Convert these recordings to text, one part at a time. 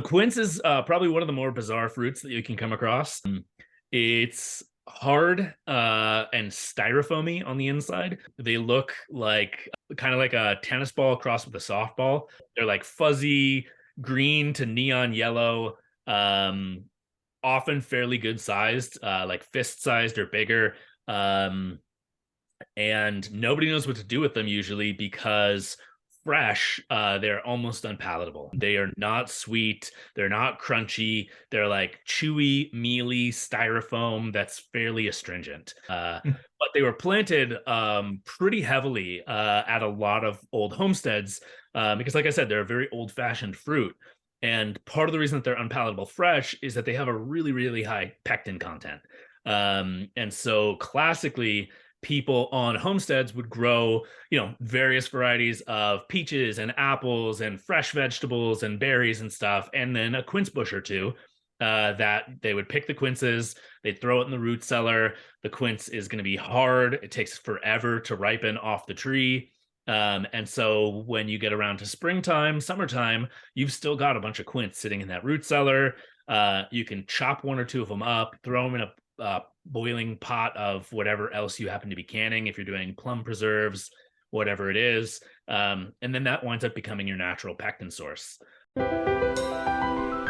Quince is probably one of the more bizarre fruits that you can come across. It's hard and styrofoamy on the inside. They look like kind of like a tennis ball crossed with a softball. They're like fuzzy green to neon yellow, um, often fairly good sized, like fist sized or bigger. Um, and nobody knows what to do with them usually because fresh, they're almost unpalatable. They are not sweet, they're not crunchy, they're like chewy, mealy styrofoam that's fairly astringent. But they were planted pretty heavily at a lot of old homesteads because, like I said, they're a very old-fashioned fruit. And part of the reason that they're unpalatable fresh is that they have a really, really high pectin content. And so classically, people on homesteads would grow, various varieties of peaches and apples and fresh vegetables and berries and stuff, and then a quince bush or two. That they would pick the quinces, they'd throw it in the root cellar. The quince is going to be hard. It takes forever to ripen off the tree. And so when you get around to springtime, summertime, you've still got a bunch of quince sitting in that root cellar. You can chop one or two of them up, throw them in a boiling pot of whatever else you happen to be canning, if you're doing plum preserves, whatever it is. And then that winds up becoming your natural pectin source.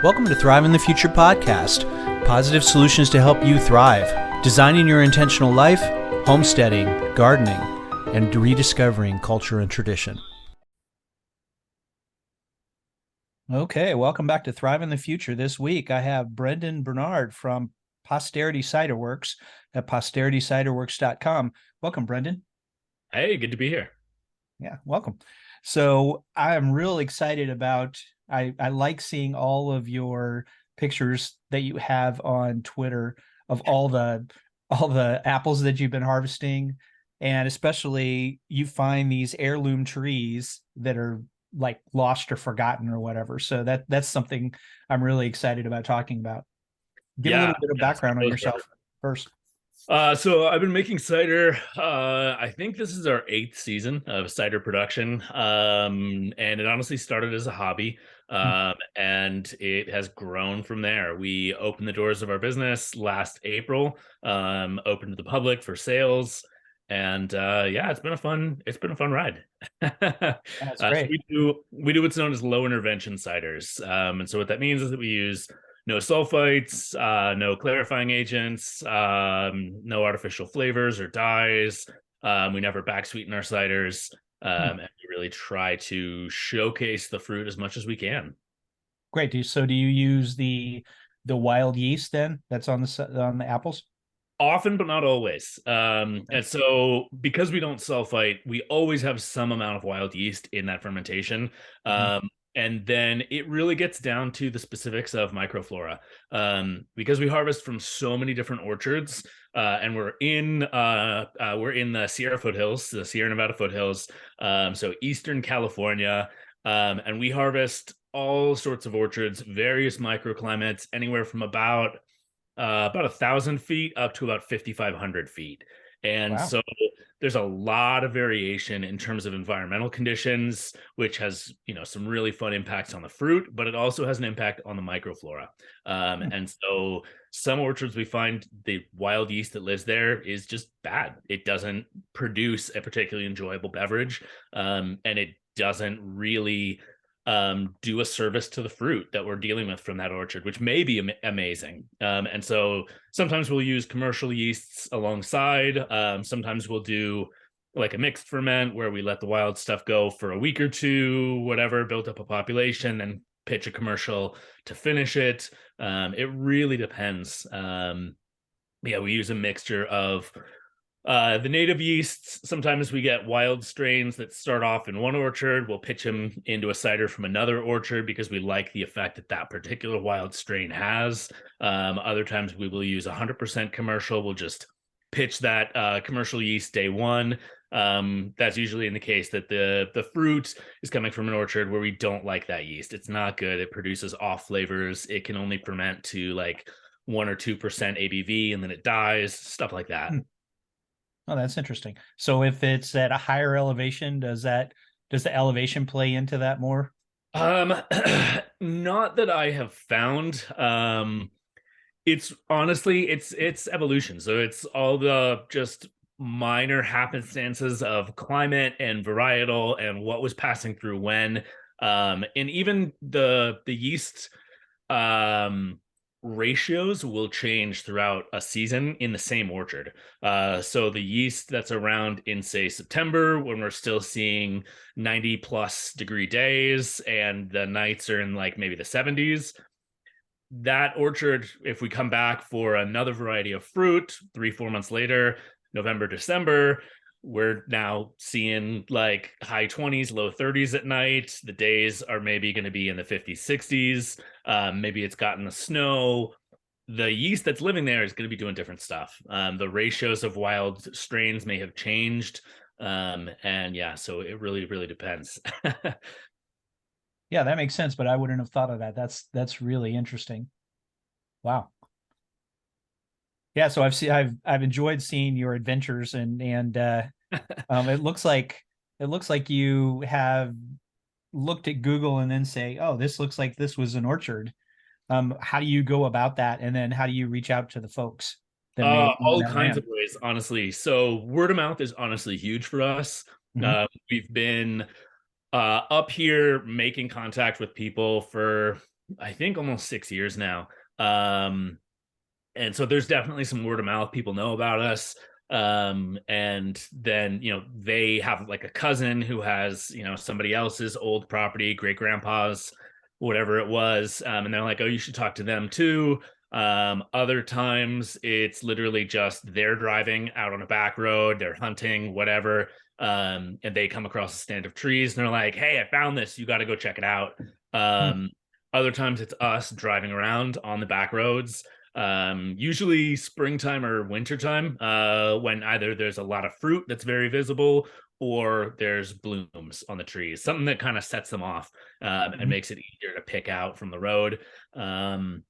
Welcome to Thrive in the Future podcast, positive solutions to help you thrive, designing your intentional life, homesteading, gardening, and rediscovering culture and tradition. Okay, welcome back to Thrive in the Future. This week I have Brendan Bernard from Posterity Ciderworks at posterityciderworks.com. Welcome, Brendan. Hey, good to be here. Yeah, welcome. So I am real excited about, I like seeing all of your pictures that you have on Twitter of all the apples that you've been harvesting. And especially you find these heirloom trees that are like lost or forgotten or whatever. So that's something I'm really excited about talking about. Give a little bit of background on yourself first. So I've been making cider. I think this is our 8th season of cider production. And it honestly started as a hobby. And it has grown from there. We opened the doors of our business last April, opened to the public for sales. And it's been a fun ride. That's great. So we do what's known as low intervention ciders. And so what that means is that we use no sulfites, no clarifying agents, no artificial flavors or dyes. We never back sweeten our ciders, and we really try to showcase the fruit as much as we can. Great. So do you use the wild yeast then that's on the apples? Often, but not always. And so because we don't sulfite, we always have some amount of wild yeast in that fermentation. And then it really gets down to the specifics of microflora. Because we harvest from so many different orchards, and we're in the Sierra foothills, the Sierra Nevada foothills, so Eastern California, and we harvest all sorts of orchards, various microclimates, anywhere from about 1,000 feet up to about 5,500 feet. And Wow. So there's a lot of variation in terms of environmental conditions, which has, some really fun impacts on the fruit, but it also has an impact on the microflora. And so some orchards, we find the wild yeast that lives there is just bad. It doesn't produce a particularly enjoyable beverage. And it doesn't really do a service to the fruit that we're dealing with from that orchard, which may be amazing. And so sometimes we'll use commercial yeasts alongside. Sometimes we'll do like a mixed ferment where we let the wild stuff go for a week or two, whatever, build up a population and pitch a commercial to finish it. It really depends. We use a mixture of the native yeasts. Sometimes we get wild strains that start off in one orchard. We'll pitch them into a cider from another orchard because we like the effect that that particular wild strain has. Other times we will use 100% commercial. We'll just pitch that commercial yeast day one. That's usually in the case that the fruit is coming from an orchard where we don't like that yeast. It's not good. It produces off flavors. It can only ferment to like 1 or 2% ABV and then it dies, stuff like that. Oh, that's interesting. So if it's at a higher elevation, does the elevation play into that more? Um, not that I have found. It's honestly it's evolution. So it's all the just minor happenstances of climate and varietal and what was passing through when. And even the yeast um ratios will change throughout a season in the same orchard. So the yeast that's around in, say, September, when we're still seeing 90 plus degree days and the nights are in like maybe the 70s, that orchard, if we come back for another variety of fruit 3 4 months later, November December, we're now seeing like high 20s low 30s at night. The days are maybe going to be in the 50s 60s. Maybe it's gotten the snow. The yeast that's living there is going to be doing different stuff. The ratios of wild strains may have changed. And yeah, so it really depends. Yeah, that makes sense, but I wouldn't have thought of that. That's really interesting. Wow. Yeah, so I've enjoyed seeing your adventures, and it looks like you have looked at Google and then say, "Oh, this looks like this was an orchard." How do you go about that, and then how do you reach out to the folks that may own All that kinds land? of ways, honestly. So word of mouth is honestly huge for us. Hmm. We've been up here making contact with people for, I think, almost 6 years now. Um, and so there's definitely some word of mouth. People know about us. And then, they have like a cousin who has, somebody else's old property, great grandpa's, whatever it was. And they're like, oh, you should talk to them too. Other times it's literally just they're driving out on a back road, they're hunting, whatever. And they come across a stand of trees and they're like, hey, I found this. You got to go check it out. Um, Other times it's us driving around on the back roads, usually springtime or wintertime, when either there's a lot of fruit that's very visible or there's blooms on the trees, something that kind of sets them off, and Hmm. makes it easier to pick out from the road. um,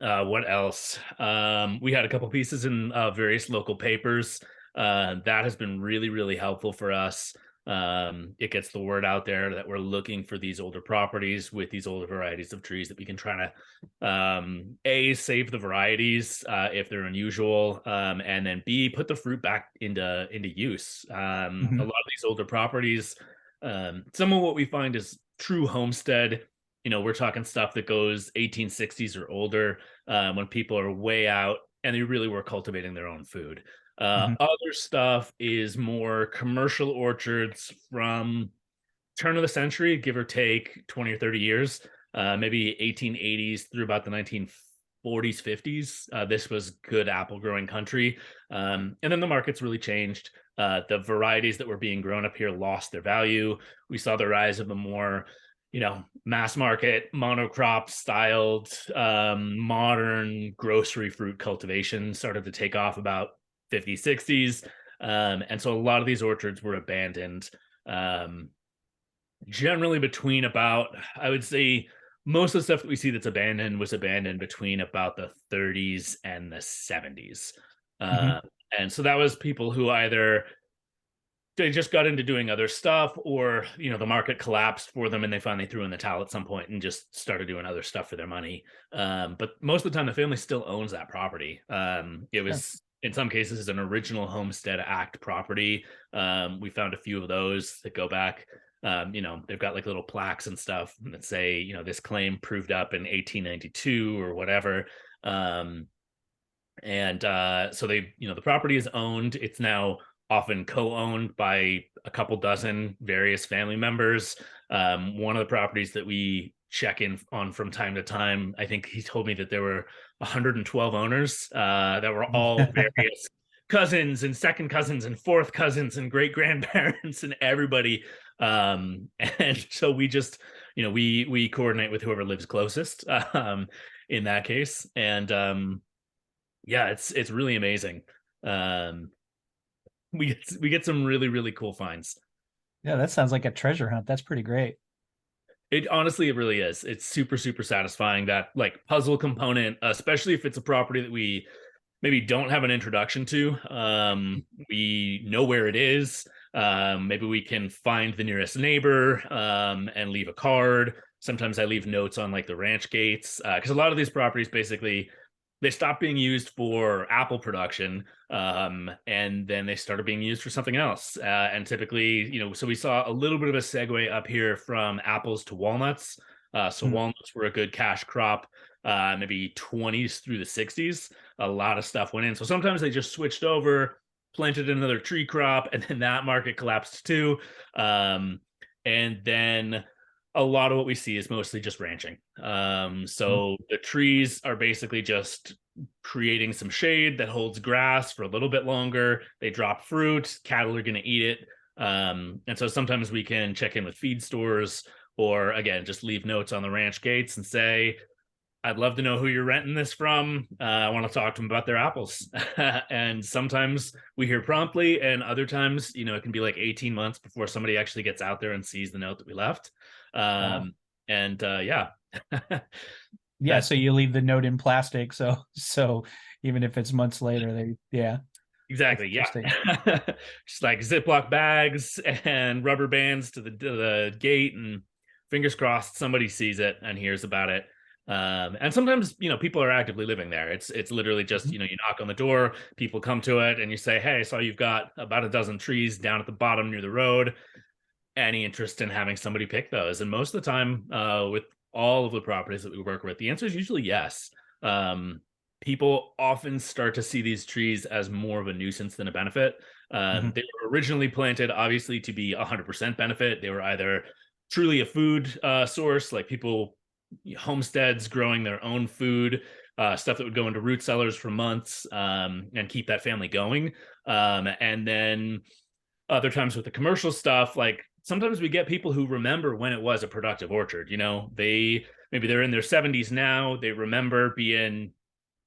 what else? We had a couple pieces in various local papers. That has been really helpful for us. It gets the word out there that we're looking for these older properties with these older varieties of trees that we can try to A, save the varieties if they're unusual, and then B, put the fruit back into use. A lot Hmm. of these older properties, some of what we find is true homestead. We're talking stuff that goes 1860s or older, when people are way out and they really were cultivating their own food. Hmm. Other stuff is more commercial orchards from turn of the century, give or take 20 or 30 years, maybe 1880s through about the 1940s, 50s. This was good apple growing country. And then the market's really changed. The varieties that were being grown up here lost their value. We saw the rise of the more, mass market monocrop styled, modern grocery fruit cultivation started to take off about 50s, 60s. And so a lot of these orchards were abandoned. Um, Generally between about, I would say, most of the stuff that we see that's abandoned was abandoned between about the 30s and the 70s. Hmm. Uh, and so that was people who either they just got into doing other stuff, or the market collapsed for them and they finally threw in the towel at some point and just started doing other stuff for their money. But most of the time the family still owns that property. It Sure. was in some cases an original Homestead Act property. We found a few of those that go back. They've got like little plaques and stuff that say, this claim proved up in 1892 or whatever. And so the property is owned. It's now often co-owned by a couple dozen various family members. One of the properties that we check in on from time to time, I think he told me that there were 112 owners, that were all various cousins and second cousins and fourth cousins and great grandparents and everybody. And so we just, we coordinate with whoever lives closest, in that case. And yeah, it's really amazing. Um, we get some really cool finds. Yeah, that sounds like a treasure hunt. That's pretty great. It honestly, it really is. It's super satisfying, that like puzzle component, especially if it's a property that we maybe don't have an introduction to. We know where it is. Maybe we can find the nearest neighbor and leave a card. Sometimes I leave notes on like the ranch gates, because a lot of these properties basically they stopped being used for apple production, and then they started being used for something else. And typically, so we saw a little bit of a segue up here from apples to walnuts. So Mm. walnuts were a good cash crop, maybe 20s through the 60s. A lot of stuff went in. So sometimes they just switched over, planted another tree crop, and then that market collapsed too. And then a lot of what we see is mostly just ranching. So the trees are basically just creating some shade that holds grass for a little bit longer. They drop fruit, cattle are going to eat it. And so sometimes we can check in with feed stores, or again, just leave notes on the ranch gates and say, I'd love to know who you're renting this from. I want to talk to them about their apples. And sometimes we hear promptly, and other times, it can be like 18 months before somebody actually gets out there and sees the note that we left. Wow. Yeah. Yeah, so you leave the note in plastic, so even if it's months later, yeah, that's Exactly. Yeah. interesting. Just like Ziploc bags and rubber bands to the gate, and fingers crossed somebody sees it and hears about it. And sometimes, people are actively living there. It's literally just, Mhm. you knock on the door, people come to it, and you say, hey, I saw you've got about a dozen trees down at the bottom near the road. Any interest in having somebody pick those? And most of the time, with all of the properties that we work with, the answer is usually yes. People often start to see these trees as more of a nuisance than a benefit. Mhm. They were originally planted, obviously, to be 100% benefit. They were either truly a food source, like people, homesteads growing their own food, stuff that would go into root cellars for months, and keep that family going. And then other times with the commercial stuff, like sometimes we get people who remember when it was a productive orchard. Maybe they're in their 70s now. They remember being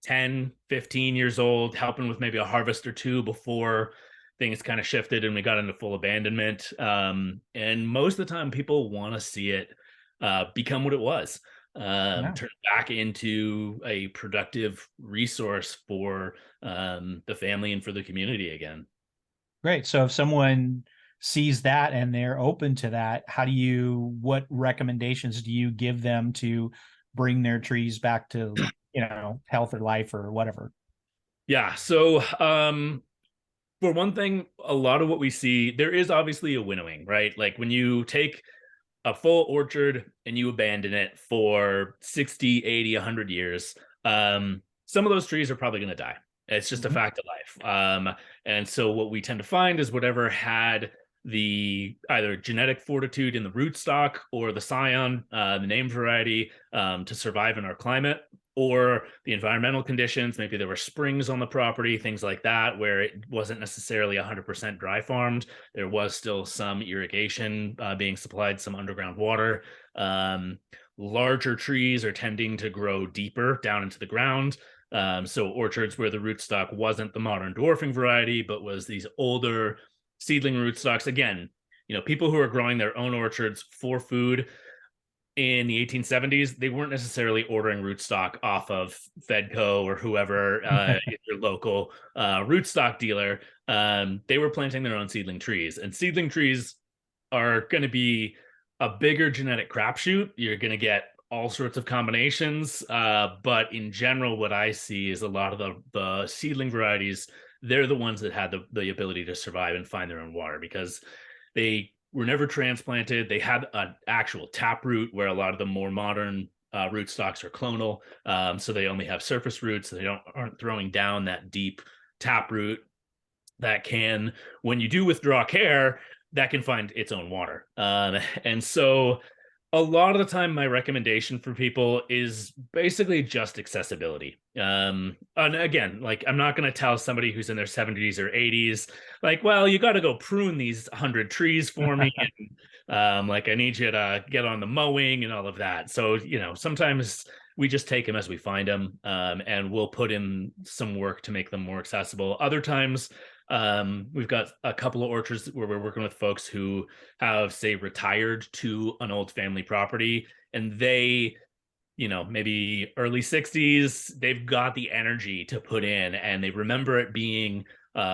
10, 15 years old, helping with maybe a harvest or two before things kind of shifted and we got into full abandonment. And most of the time, people want to see it become what it was, Yeah. turn back into a productive resource for the family and for the community again. Great. So if someone sees that and they're open to that, what recommendations do you give them to bring their trees back to, health or life or whatever? Yeah. So, for one thing, a lot of what we see, there is obviously a winnowing, right? Like when you take a full orchard and you abandon it for 60, 80, 100 years, some of those trees are probably going to die. It's just a Mhm. fact of life. And so what we tend to find is whatever had the either genetic fortitude in the rootstock or the scion, the name variety, to survive in our climate, or the environmental conditions. Maybe there were springs on the property, things like that, where it wasn't necessarily 100% dry farmed. There was still some irrigation being supplied, some underground water. Um, Larger trees are tending to grow deeper down into the ground. So orchards where the rootstock wasn't the modern dwarfing variety, but was these older seedling rootstocks. Again, people who are growing their own orchards for food in the 1870s, they weren't necessarily ordering rootstock off of Fedco or whoever, your local rootstock dealer. They were planting their own seedling trees, and seedling trees are going to be a bigger genetic crapshoot. You're going to get all sorts of combinations, but in general, what I see is a lot of the seedling varieties. They're the ones that had the ability to survive and find their own water because they were never transplanted. They had an actual taproot, where a lot of the more modern rootstocks are clonal, so they only have surface roots. So they aren't throwing down that deep taproot that can, when you do withdraw care, that can find its own water. And so a lot of the time, my recommendation for people is basically just accessibility. And again, like I'm not going to tell somebody who's in their 70s or 80s, like, well, you got to go prune these 100 trees for me. And, like, I need you to get on the mowing and all of that. So, sometimes we just take them as we find them, and we'll put in some work to make them more accessible. Other times, we've got a couple of orchards where we're working with folks who have, say, retired to an old family property, and they, maybe early 60s, they've got the energy to put in, and they remember it being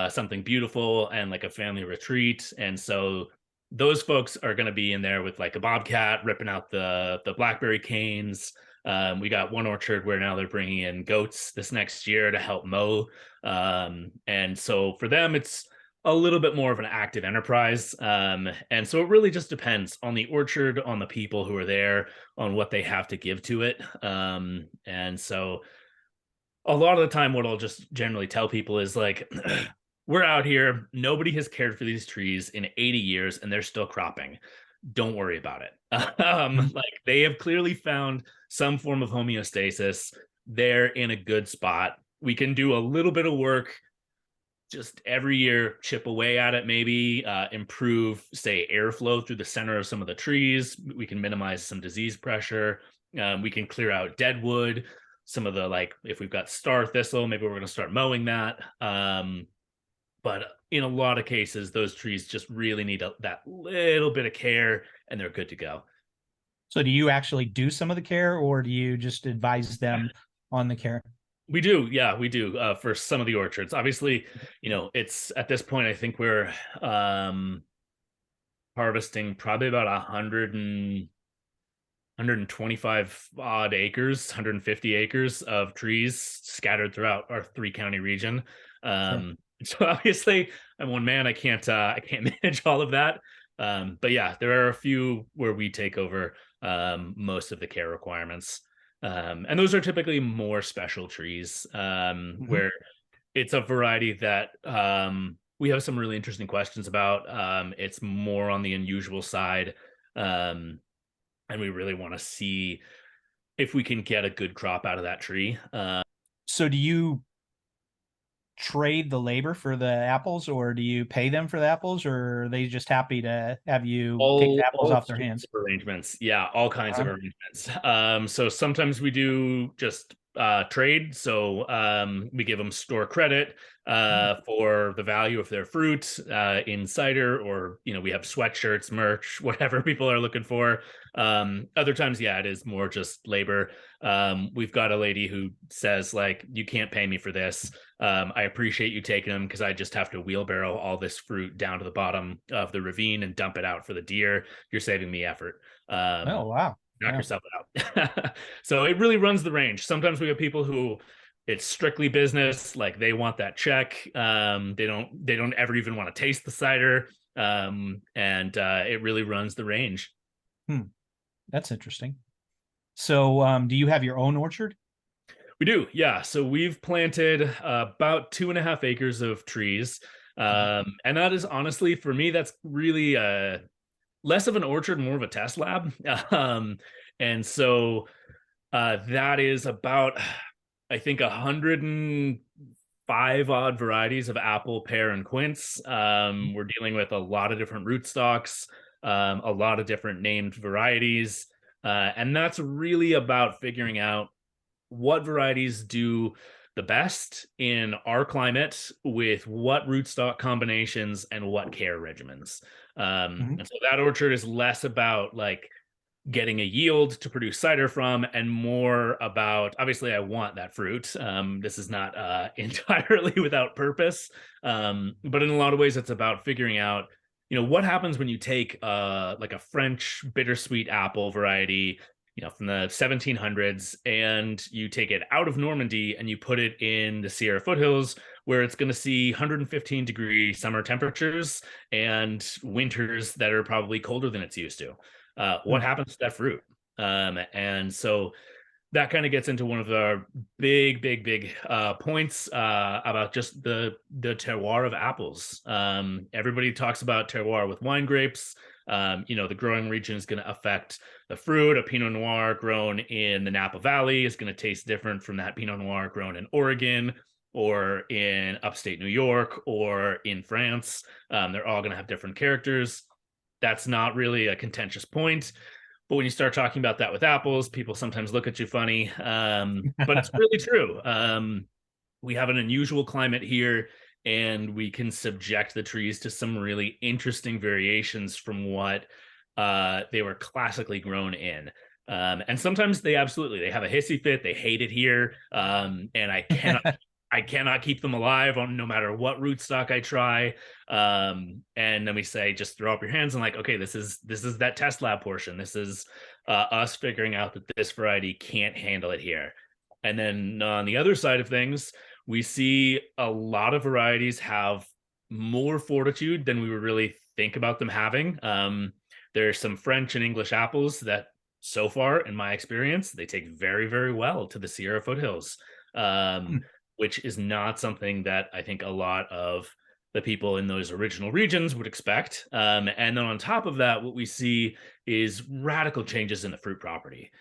something beautiful and like a family retreat. And so those folks are going to be in there with like a bobcat ripping out the blackberry canes. We got one orchard where now they're bringing in goats this next year to help mow. And so for them, it's a little bit more of an active enterprise. And so it really just depends on the orchard, on the people who are there, on what they have to give to it. And so a lot of the time, what I'll just generally tell people is like, we're out here, nobody has cared for these trees in 80 years and they're still cropping. Don't worry about it. Like they have clearly found some form of homeostasis. They're in a good spot. We can do a little bit of work just every year, chip away at it, maybe improve, say, airflow through the center of some of the trees. We can minimize some disease pressure. We can clear out dead wood. Some of the, like, if we've got star thistle, maybe we're going to start mowing that. But in a lot of cases, those trees just really need that little bit of care and they're good to go. So do you actually do some of the care, or do you just advise them on the care? We do. Yeah, we do. For some of the orchards, obviously, it's at this point, I think we're harvesting probably about 125 odd acres, 150 acres of trees scattered throughout our 3-county region. Sure. So obviously I'm one man. I can't manage all of that. But yeah, there are a few where we take over most of the care requirements. And those are typically more special trees, where it's a variety that we have some really interesting questions about. It's more on the unusual side. And we really want to see if we can get a good crop out of that tree. So do you trade the labor for the apples, or do you pay them for the apples, or are they just happy to have you take the apples all off their hands? arrangements. Yeah, all kinds of Uh-huh. arrangements. So sometimes we do just trade. So we give them store credit for the value of their fruit in cider, or we have sweatshirts, merch, whatever people are looking for. Other times, yeah, it is more just labor. We've got a lady who says, like, you can't pay me for this. I appreciate you taking them because I just have to wheelbarrow all this fruit down to the bottom of the ravine and dump it out for the deer. You're saving me effort. Oh, wow. Knock Yeah. yourself out. So it really runs the range. Sometimes we have people who it's strictly business, like they want that check. They don't ever even want to taste the cider. And it really runs the range. That's interesting. So do you have your own orchard? We do, yeah. So we've planted about 2.5 acres of trees. And that is honestly, for me, that's really less of an orchard, more of a test lab. And so that is about, I think, 105 odd varieties of apple, pear, and quince. We're dealing with a lot of different rootstocks, a lot of different named varieties. And that's really about figuring out what varieties do the best in our climate with what rootstock combinations and what care regimens. And so that orchard is less about like getting a yield to produce cider from and more about, obviously I want that fruit. This is not entirely without purpose. But in a lot of ways, it's about figuring out, what happens when you take like a French bittersweet apple variety, from the 1700s, and you take it out of Normandy and you put it in the Sierra foothills, where it's going to see 115-degree summer temperatures and winters that are probably colder than it's used to. What happens to that fruit? And so that kind of gets into one of the big points about just the terroir of apples. Everybody talks about terroir with wine grapes. The growing region is going to affect the fruit. A Pinot Noir grown in the Napa Valley is going to taste different from that Pinot Noir grown in Oregon or in upstate New York or in France. They're all going to have different characters. That's not really a contentious point. But when you start talking about that with apples, people sometimes look at you funny. But it's really true. We have an unusual climate here, and we can subject the trees to some really interesting variations from what they were classically grown in. And sometimes they have a hissy fit. They hate it here. And I cannot I cannot keep them alive on no matter what rootstock I try. And then we say, just throw up your hands and like, okay, this is that test lab portion. This is us figuring out that this variety can't handle it here. And then on the other side of things, we see a lot of varieties have more fortitude than we would really think about them having. There's some French and English apples that, so far, in my experience, they take very, very well to the Sierra foothills, which is not something that I think a lot of the people in those original regions would expect. And then on top of that, what we see is radical changes in the fruit property.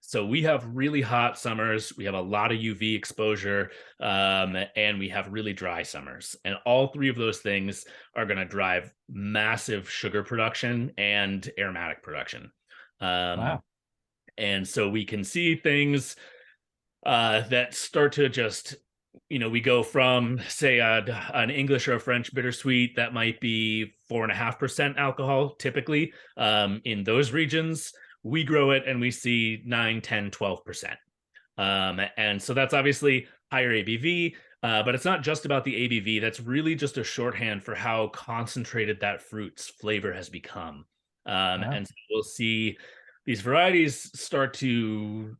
So we have really hot summers, we have a lot of UV exposure, and we have really dry summers. And all three of those things are going to drive massive sugar production and aromatic production. Wow. And so we can see things that start to just, we go from, say, an English or a French bittersweet that might be 4.5% alcohol typically. In those regions, we grow it and we see 9, 10, 12%. And so that's obviously higher ABV, but it's not just about the ABV. That's really just a shorthand for how concentrated that fruit's flavor has become. Wow. And so we'll see these varieties start to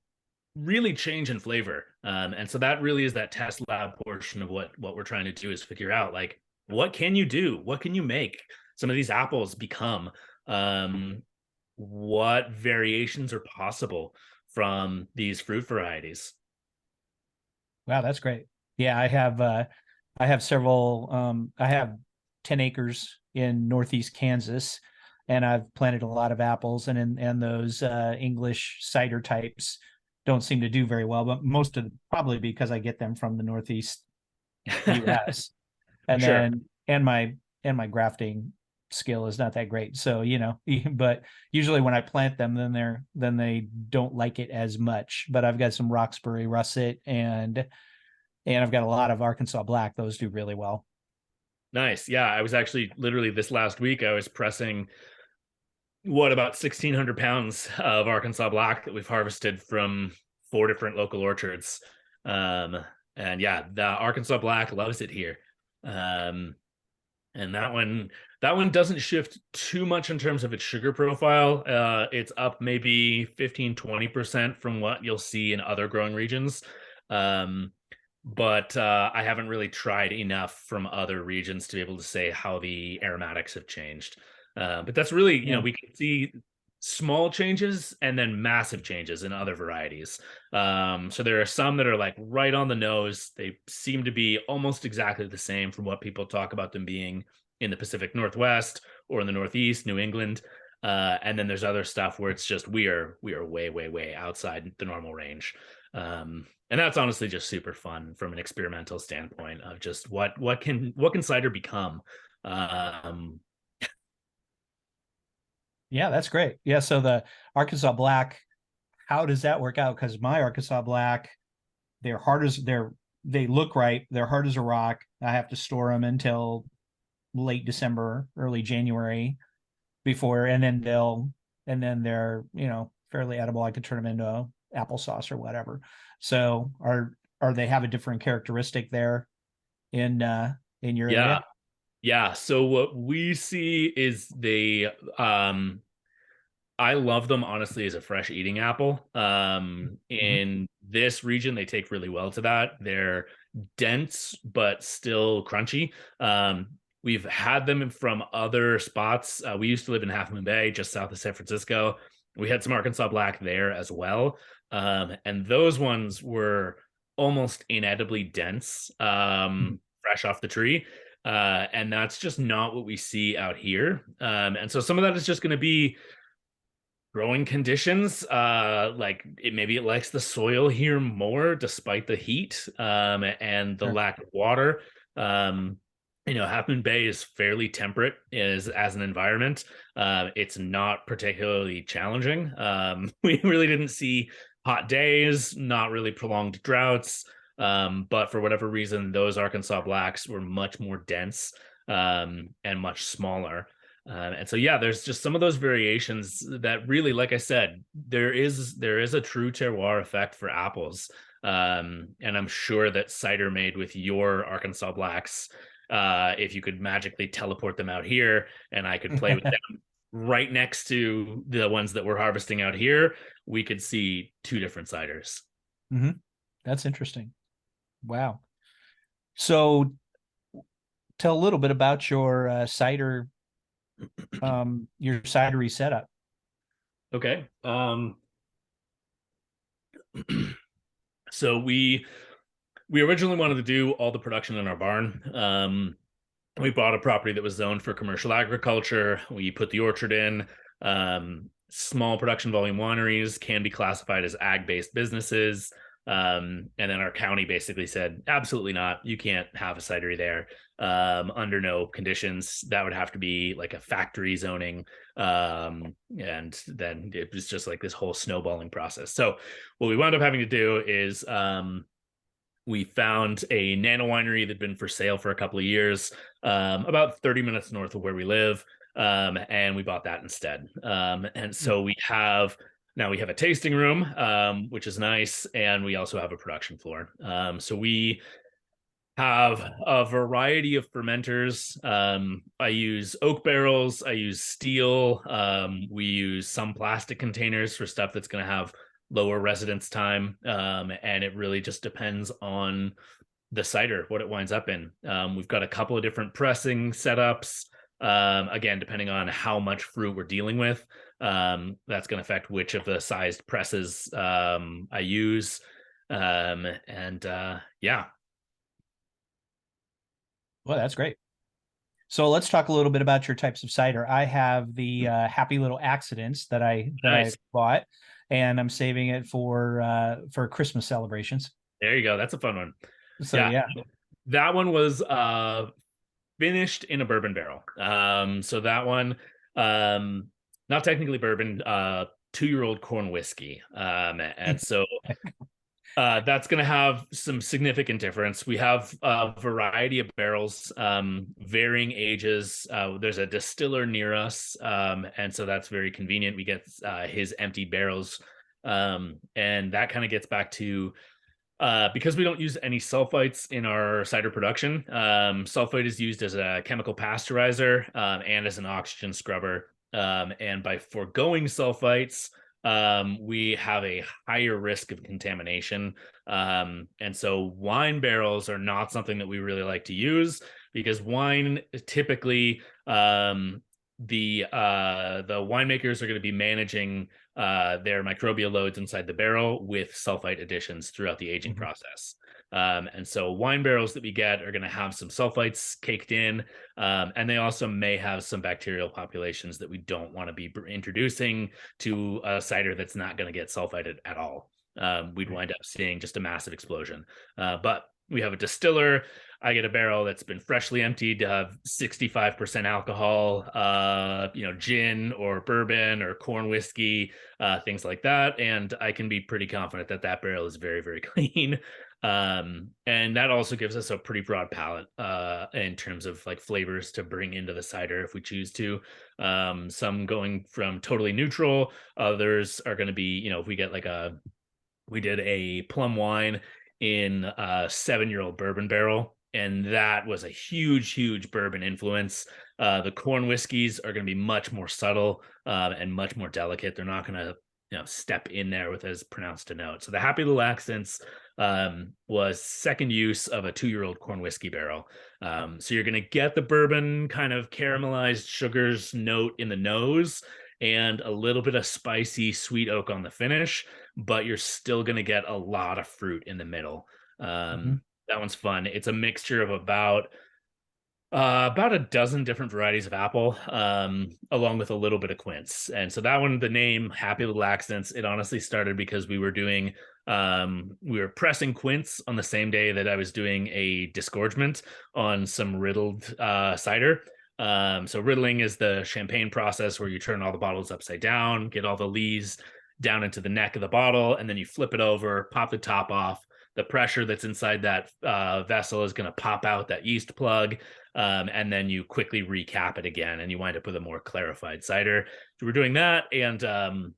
really change in flavor. And so that really is that test lab portion of what we're trying to do, is figure out, like, what can you do? What can you make some of these apples become? What variations are possible from these fruit varieties? Wow, that's great. Yeah, I have several I have 10 acres in northeast Kansas, and I've planted a lot of apples, and those English cider types don't seem to do very well, but most of probably because I get them from the northeast US. And Sure. then and my grafting skill is not that great. So, but usually when I plant them, then they don't like it as much. But I've got some Roxbury russet, and I've got a lot of Arkansas Black. Those do really well. Nice. Yeah, I was actually literally this last week, I was pressing about 1,600 pounds of Arkansas Black that we've harvested from 4 different local orchards. And yeah, the Arkansas Black loves it here. And that one doesn't shift too much in terms of its sugar profile. It's up maybe 15-20% from what you'll see in other growing regions. But I haven't really tried enough from other regions to be able to say how the aromatics have changed. But that's really, we can see small changes and then massive changes in other varieties. So there are some that are like right on the nose. They seem to be almost exactly the same from what people talk about them being in the Pacific Northwest or in the Northeast, New England. And then there's other stuff where it's just we are way, way, way outside the normal range. And that's honestly just super fun from an experimental standpoint of just what can cider become. Yeah, that's great. Yeah, so the Arkansas Black, how does that work out? Because my Arkansas Black, they're hard as they look right. They're hard as a rock. I have to store them until late December, early January before, and then they're fairly edible. I could turn them into applesauce or whatever. So are they have a different characteristic there in your area? Yeah. So what we see is I love them honestly as a fresh eating apple. In this region, they take really well to that. They're dense but still crunchy. We've had them from other spots. We used to live in Half Moon Bay, just south of San Francisco. We had some Arkansas Black there as well. And those ones were almost inedibly dense, fresh off the tree. And that's just not what we see out here. And so some of that is just going to be growing conditions. Like maybe it likes the soil here more despite the heat and the lack of water. Half Moon Bay is fairly temperate as an environment. It's not particularly challenging. We really didn't see hot days, not really prolonged droughts. But for whatever reason, those Arkansas Blacks were much more dense and much smaller. And so, yeah, there's just some of those variations that really, like I said, there is a true terroir effect for apples. And I'm sure that cider made with your Arkansas blacks, if you could magically teleport them out here and I could play with them right next to the ones that we're harvesting out here, we could see two different ciders. Mm-hmm. That's interesting. Wow. So tell a little bit about your cidery setup. Okay. So we originally wanted to do all the production in our barn. We bought a property that was zoned for commercial agriculture. We put the orchard in. Small production volume wineries can be classified as ag-based businesses. And then our county basically said, absolutely not. You can't have a cidery there under no conditions. That would have to be like a factory zoning. And then it was just like this whole snowballing process. So what we wound up having to do is we found a nano winery that had been for sale for a couple of years, about 30 minutes north of where we live. And we bought that instead. And so we have a tasting room, which is nice. And we also have a production floor. So we have a variety of fermenters. I use oak barrels. I use steel. We use some plastic containers for stuff that's going to have lower residence time. And it really just depends on the cider, what it winds up in. We've got a couple of different pressing setups. Again, depending on how much fruit we're dealing with, that's going to affect which of the sized presses I use. Yeah. Well, that's great. So let's talk a little bit about your types of cider. I have the Happy Little Accidents that I bought, and I'm saving it for Christmas celebrations. There you go. That's a fun one. So yeah. That one was finished in a bourbon barrel. So that one, not technically bourbon, 2-year-old corn whiskey. And so that's going to have some significant difference. We have a variety of barrels, varying ages. There's a distiller near us, and so that's very convenient. We get his empty barrels, and that kind of gets back to because we don't use any sulfites in our cider production. Sulfite is used as a chemical pasteurizer and as an oxygen scrubber. And by foregoing sulfites, we have a higher risk of contamination. And so wine barrels are not something that we really like to use because wine typically, the winemakers are going to be managing their microbial loads inside the barrel with sulfite additions throughout the aging process. And so wine barrels that we get are going to have some sulfites caked in, and they also may have some bacterial populations that we don't want to be introducing to a cider that's not going to get sulfited at all. We'd wind up seeing just a massive explosion. But we have a distiller. I get a barrel that's been freshly emptied to have 65% alcohol, gin or bourbon or corn whiskey, things like that. And I can be pretty confident that that barrel is very, very clean. And that also gives us a pretty broad palette in terms of like flavors to bring into the cider if we choose to. Some going from totally neutral, others are going to be, if we get we did a plum wine in a 7-year-old bourbon barrel, and that was a huge bourbon influence. The corn whiskeys are going to be much more subtle and much more delicate. They're not going to step in there with as pronounced a note. So the Happy Little Accents was second use of a 2-year-old corn whiskey barrel. So you're going to get the bourbon kind of caramelized sugars note in the nose and a little bit of spicy sweet oak on the finish, but you're still going to get a lot of fruit in the middle. That one's fun. It's a mixture of about a dozen different varieties of apple, along with a little bit of quince. And so that one, the name Happy Little Accents, it honestly started because we were pressing quince on the same day that I was doing a disgorgement on some riddled cider. So riddling is the champagne process where you turn all the bottles upside down, get all the lees down into the neck of the bottle, and then you flip it over, pop the top off. The pressure that's inside that vessel is going to pop out that yeast plug. and then you quickly recap it again, and you wind up with a more clarified cider. So we're doing that, and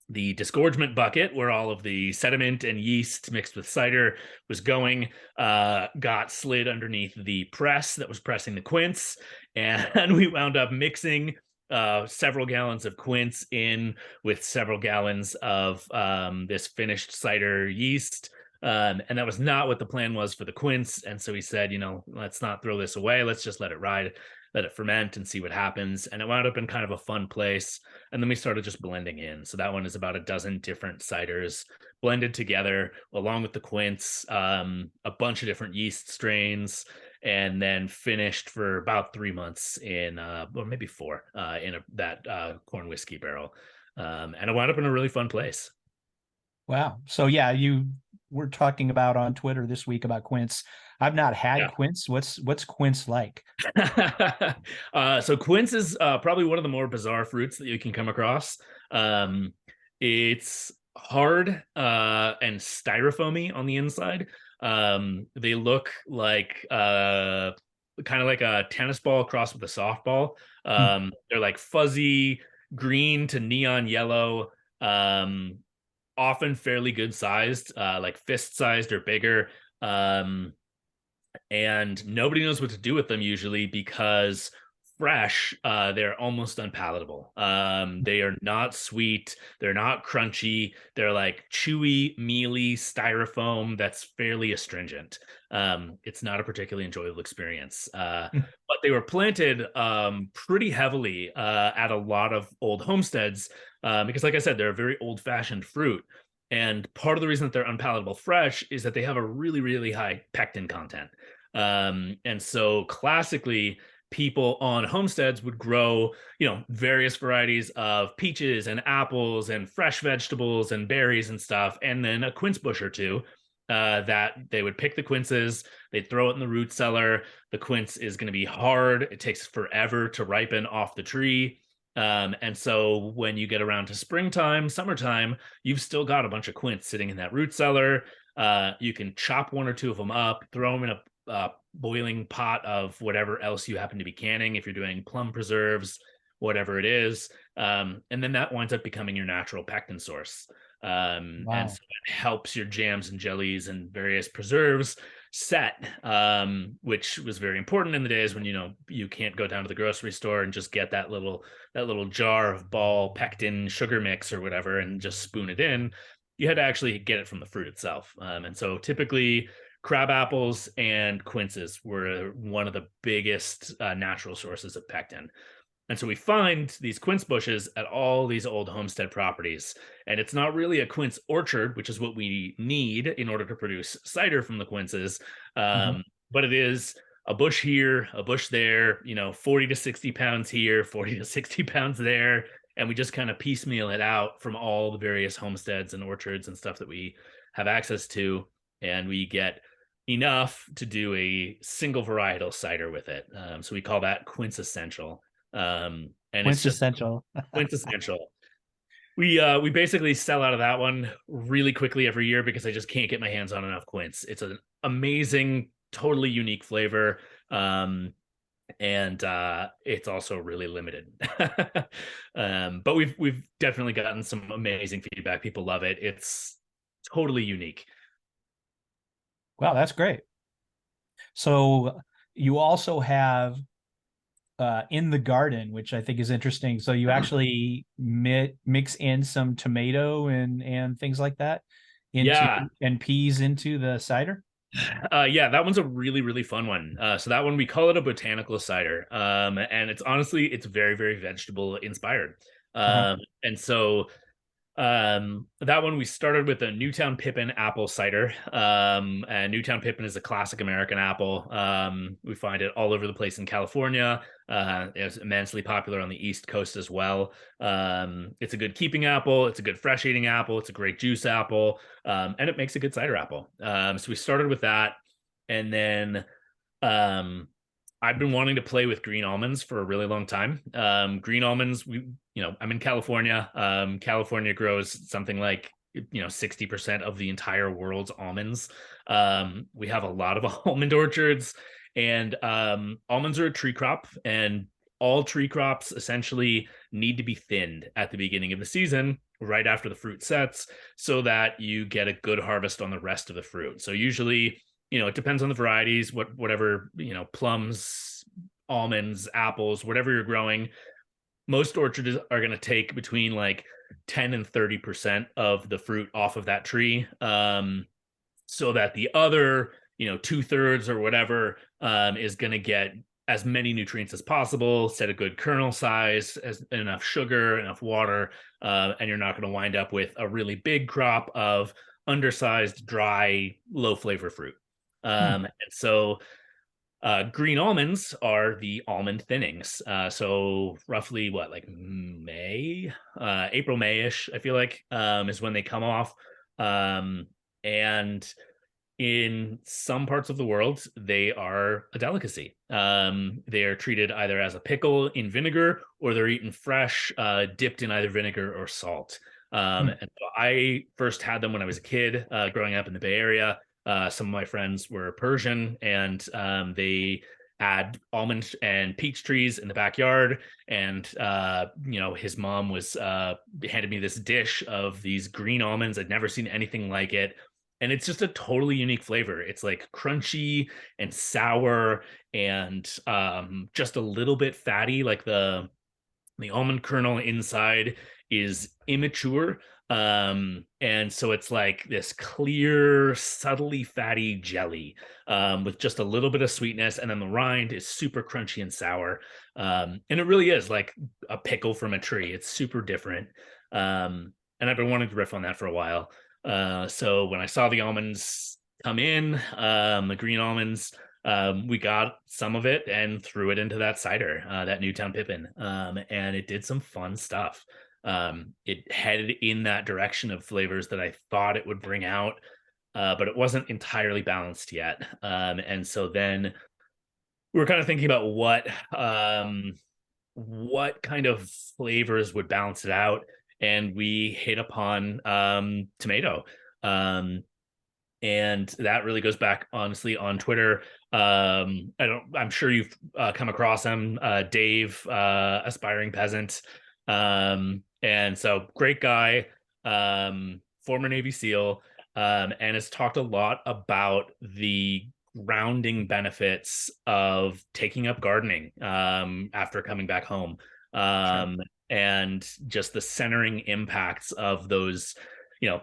the disgorgement bucket, where all of the sediment and yeast mixed with cider was going, got slid underneath the press that was pressing the quince, and we wound up mixing several gallons of quince in with several gallons of this finished cider yeast. And that was not what the plan was for the quince. And so he said, let's not throw this away. Let's just let it ride, let it ferment and see what happens. And it wound up in kind of a fun place. And then we started just blending in. So that one is about a dozen different ciders blended together along with the quince, a bunch of different yeast strains, and then finished for about 3 months in, or maybe 4, in that corn whiskey barrel. And it wound up in a really fun place. Wow. So yeah, you were talking about on Twitter this week about quince. I've not had quince. What's quince like? So quince is probably one of the more bizarre fruits that you can come across. It's hard and styrofoamy on the inside. They look like kind of like a tennis ball crossed with a softball. They're like fuzzy green to neon yellow. Often fairly good sized, like fist sized or bigger. And nobody knows what to do with them usually, because fresh, they're almost unpalatable. They are not sweet, they're not crunchy, they're like chewy, mealy styrofoam that's fairly astringent. It's not a particularly enjoyable experience. But they were planted pretty heavily at a lot of old homesteads, because like I said, they're a very old-fashioned fruit. And part of the reason that they're unpalatable fresh is that they have a really, really high pectin content. And so classically, people on homesteads would grow, various varieties of peaches and apples and fresh vegetables and berries and stuff, and then a quince bush or two. That they would pick the quinces, they'd throw it in the root cellar. The quince is going to be hard. It takes forever to ripen off the tree. And so when you get around to springtime, summertime, you've still got a bunch of quince sitting in that root cellar. You can chop 1 or 2 of them up, throw them in a boiling pot of whatever else you happen to be canning, if you're doing plum preserves, whatever it is. And then that winds up becoming your natural pectin source. And so it helps your jams and jellies and various preserves set, which was very important in the days when you can't go down to the grocery store and just get that little jar of ball pectin sugar mix or whatever and just spoon it in. You had to actually get it from the fruit itself. And so typically crab apples and quinces were one of the biggest natural sources of pectin. And so we find these quince bushes at all these old homestead properties. And it's not really a quince orchard, which is what we need in order to produce cider from the quinces. But it is a bush here, a bush there, 40 to 60 pounds here, 40 to 60 pounds there. And we just kind of piecemeal it out from all the various homesteads and orchards and stuff that we have access to. And we get enough to do a single varietal cider with it. So we call that quintessential. And Quintessential. It's just quintessential. We basically sell out of that one really quickly every year because I just can't get my hands on enough quince. It's an amazing, totally unique flavor. And it's also really limited. But we've definitely gotten some amazing feedback. People love it. It's totally unique. Wow, that's great. So you also have in the garden, which I think is interesting. So you actually mix in some tomato and things like that and peas into the cider. Yeah, that one's a really, really fun one. So that one, we call it a botanical cider. And it's very, very vegetable inspired. And so that one we started with a Newtown Pippin apple cider. And Newtown Pippin is a classic American apple. We find it all over the place in California. It's immensely popular on the East Coast as well. It's a good keeping apple. It's a good fresh eating apple. It's a great juice apple. And it makes a good cider apple. So we started with that. And then I've been wanting to play with green almonds for a really long time. Green almonds, I'm in California. California grows something like 60% of the entire world's almonds. We have a lot of almond orchards, and almonds are a tree crop, and all tree crops essentially need to be thinned at the beginning of the season, right after the fruit sets, so that you get a good harvest on the rest of the fruit. So usually, it depends on the varieties, whatever, plums, almonds, apples, whatever you're growing. Most orchards are going to take between like 10 and 30% of the fruit off of that tree, so that the other, 2/3 or whatever, is going to get as many nutrients as possible, set a good kernel size, as enough sugar, enough water, and you're not going to wind up with a really big crop of undersized, dry, low flavor fruit. And so green almonds are the almond thinnings. So roughly like April, May-ish, I feel like, is when they come off. And in some parts of the world, they are a delicacy. They are treated either as a pickle in vinegar, or they're eaten fresh, dipped in either vinegar or salt. And so I first had them when I was a kid, growing up in the Bay Area. Some of my friends were Persian, and they had almond and peach trees in the backyard. And his mom was handed me this dish of these green almonds. I'd never seen anything like it. And it's just a totally unique flavor. It's like crunchy and sour, and just a little bit fatty. Like the almond kernel inside is immature. And so it's like this clear, subtly fatty jelly, with just a little bit of sweetness. And then the rind is super crunchy and sour. And it really is like a pickle from a tree. It's super different. And I've been wanting to riff on that for a while. So when I saw the almonds come in, the green almonds, we got some of it and threw it into that cider, that Newtown Pippin, and it did some fun stuff. It headed in that direction of flavors that I thought it would bring out, but it wasn't entirely balanced yet. And so then we were kind of thinking about what kind of flavors would balance it out, and we hit upon tomato. And that really goes back, honestly, on Twitter. I'm sure you've come across him, Dave, Aspiring Peasant. And so great guy, former Navy SEAL, and has talked a lot about the grounding benefits of taking up gardening after coming back home. Sure. And just the centering impacts of those,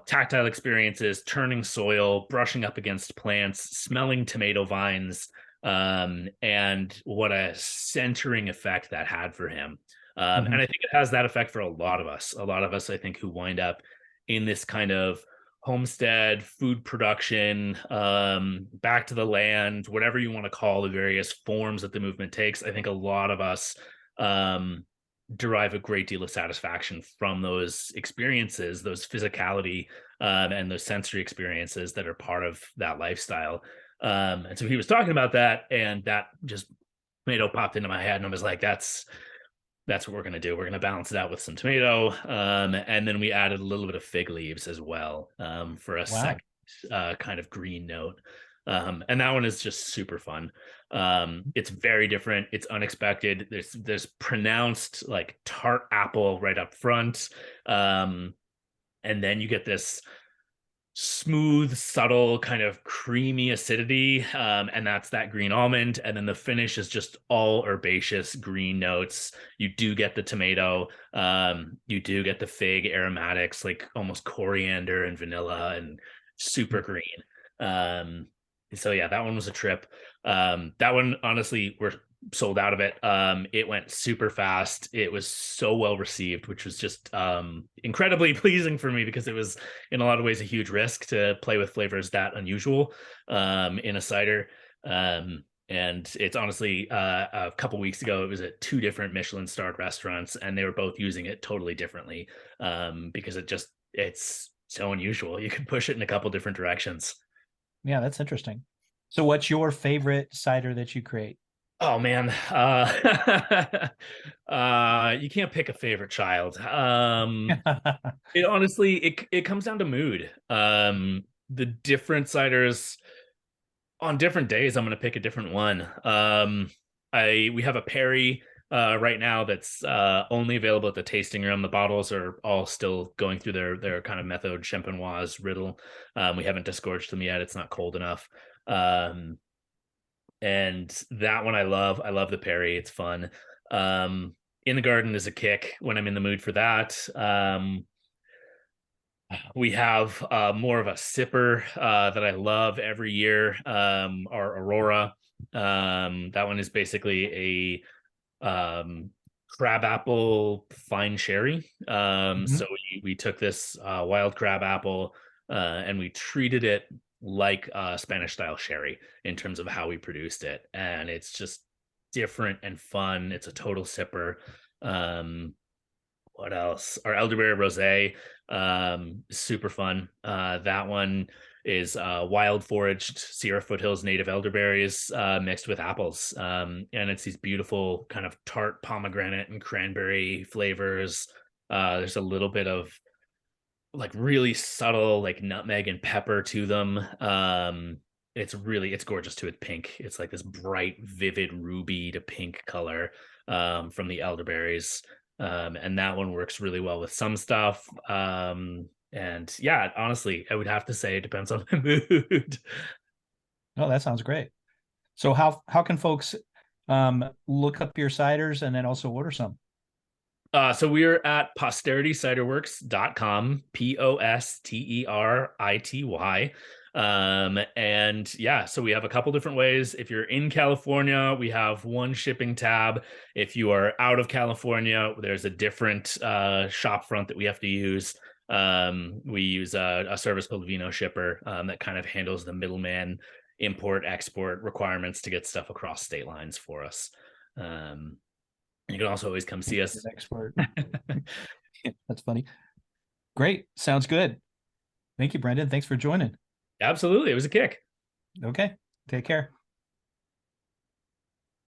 tactile experiences, turning soil, brushing up against plants, smelling tomato vines, and what a centering effect that had for him. And I think it has that effect for a lot of us. A lot of us, I think, who wind up in this kind of homestead, food production, back to the land, whatever you want to call the various forms that the movement takes. I think a lot of us derive a great deal of satisfaction from those experiences, those physicality, and those sensory experiences that are part of that lifestyle. And so he was talking about that, and that just tomato popped into my head, and I was like, that's what we're going to do. We're going to balance it out with some tomato. And then we added a little bit of fig leaves as well, for a second kind of green note. And that one is just super fun. It's very different. It's unexpected. There's pronounced like tart apple right up front. And then you get this smooth, subtle, kind of creamy acidity, and that's that green almond. And then the finish is just all herbaceous green notes. You do get the tomato, you do get the fig aromatics, like almost coriander and vanilla, and super green. So yeah, that one was a trip. That one, honestly, we're sold out of it. It went super fast. It was so well received, which was just incredibly pleasing for me, because it was in a lot of ways a huge risk to play with flavors that unusual in a cider. And it's honestly, a couple weeks ago, it was at 2 different Michelin starred restaurants, and they were both using it totally differently, because it's so unusual. You can push it in a couple different directions. Yeah, that's interesting. So what's your favorite cider that you create? Oh man, you can't pick a favorite child. It honestly, it comes down to mood. The different ciders on different days, I'm gonna pick a different one. I we have a Perry right now that's only available at the tasting room. The bottles are all still going through their kind of method champenoise riddle. We haven't disgorged them yet. It's not cold enough. Um, and that one I love. I love the Perry. It's fun. In the garden is a kick when I'm in the mood for that. We have more of a sipper that I love every year. Our Aurora. That one is basically a crab apple fine sherry. Mhm. So we took this wild crab apple and we treated it like Spanish style sherry in terms of how we produced it, and it's just different and fun. It's a total sipper. Um, what else? Our elderberry rosé, super fun. That one is wild foraged Sierra Foothills native elderberries mixed with apples, and it's these beautiful kind of tart pomegranate and cranberry flavors. There's a little bit of like really subtle like nutmeg and pepper to them. It's gorgeous too. It's pink. It's like this bright, vivid ruby to pink color from the elderberries. And that one works really well with some stuff. And yeah, honestly, I would have to say it depends on my mood. Oh, that sounds great. So how can folks look up your ciders and then also order some? So we're at posterityciderworks.com, Posterity. And yeah, so we have a couple different ways. If you're in California, we have one shipping tab. If you are out of California, there's a different shop front that we have to use. We use a service called Vino Shipper that kind of handles the middleman import export requirements to get stuff across state lines for us. You can also always come see An us. expert. That's funny. Great. Sounds good. Thank you, Brendan. Thanks for joining. Absolutely. It was a kick. Okay. Take care.